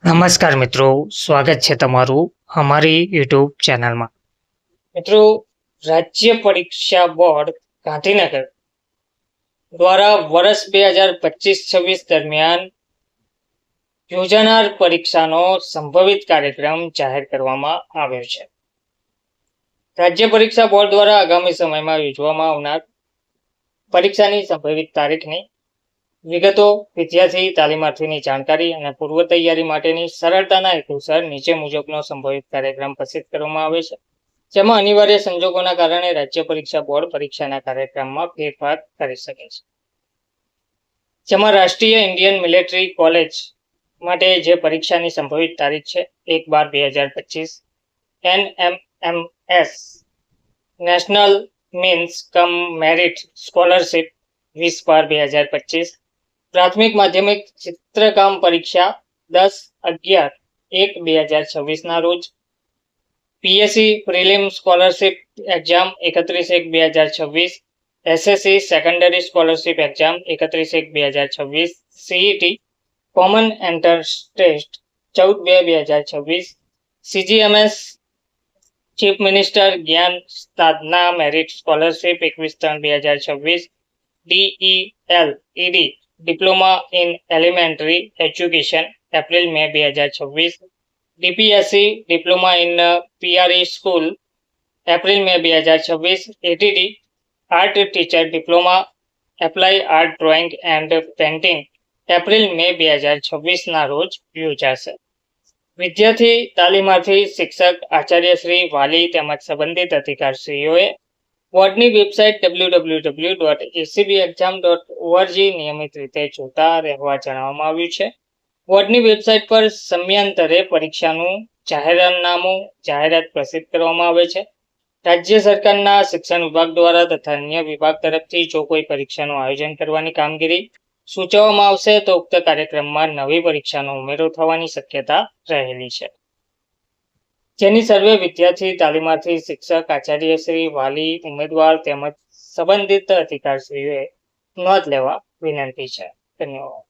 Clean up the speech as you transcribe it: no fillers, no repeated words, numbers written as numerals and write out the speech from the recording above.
નમસ્કાર મિત્રો, સ્વાગત છે તમારું અમારી યુટ્યુબ ચેનલમાં. મિત્રો, રાજ્ય પરીક્ષા બોર્ડ ગાંધીનગર દ્વારા વર્ષ 2025-26 દરમિયાન યોજાનાર પરીક્ષાનો સંભવિત કાર્યક્રમ જાહેર કરવામાં આવ્યો છે. રાજ્ય પરીક્ષા બોર્ડ દ્વારા આગામી સમયમાં યોજવામાં આવનાર પરીક્ષાની સંભવિત તારીખની વિગતો, વિદ્યાર્થી તાલીમાર્થીની જાણકારી અને પૂર્વ તૈયારી માટેની સરળતાના હેતુસર નીચે મુજબનો સંભવિત કાર્યક્રમ પસંદ કરવામાં આવે છે, જેમાં અનિવાર્ય સંજોગોના કારણે રાજ્ય પરીક્ષા બોર્ડ પરીક્ષાના કાર્યક્રમમાં ફેરફાર કરી શકે છે. જેમાં રાષ્ટ્રીય ઇન્ડિયન મિલિટરી કોલેજ માટે જે પરીક્ષાની સંભવિત તારીખ છે 1/12/2025, NMMS national means cum merit scholarship 20/12/2025, પ્રાથમિક માધ્યમિક ચિત્રકામ પરીક્ષા 10/11/2026 ના રોજ, PSC prelim scholarship exam 31/1/2026, SSC secondary scholarship exam 31/1/2026, CET common entrance test 14/2/2026, CGMS chief minister Gyan Sadhana merit scholarship 21/3/2026, DELED diploma in elementary education April May 2026, DPSC diploma in PRE school April May 2026, ATD art teacher diploma apply art drawing and painting April May 2026 ના રોજ યોજાશે. વિદ્યાર્થી, તાલીમાર્થી, શિક્ષક, આચાર્યશ્રી, વાલી તેમજ સંબંધિત અધિકારીશ્રીઓએ બોર્ડની website www.acbexam.org નિયમિત રીતે જોતા રહેવા જણાવવામાં આવ્યું છે. બોર્ડની વેબસાઇટ પર સમયાંતરે પરીક્ષાનું જાહેરાત પ્રસિદ્ધ કરવામાં આવે છે. રાજ્ય સરકારના શિક્ષણ વિભાગ દ્વારા તથા અન્ય વિભાગ તરફથી જો કોઈ પરીક્ષાનું આયોજન કરવાની કામગીરી સૂચવવામાં આવશે તો ઉક્ત કાર્યક્રમમાં નવી પરીક્ષાનો ઉમેરો થવાની શક્યતા રહેલી છે, જેની સર્વે વિદ્યાર્થી, તાલીમાર્થી, શિક્ષક, આચાર્યશ્રી, વાલી, ઉમેદવાર તેમજ સંબંધિત અધિકારીશ્રીઓએ નોંધ લેવા વિનંતી છે. ધન્યવાદ.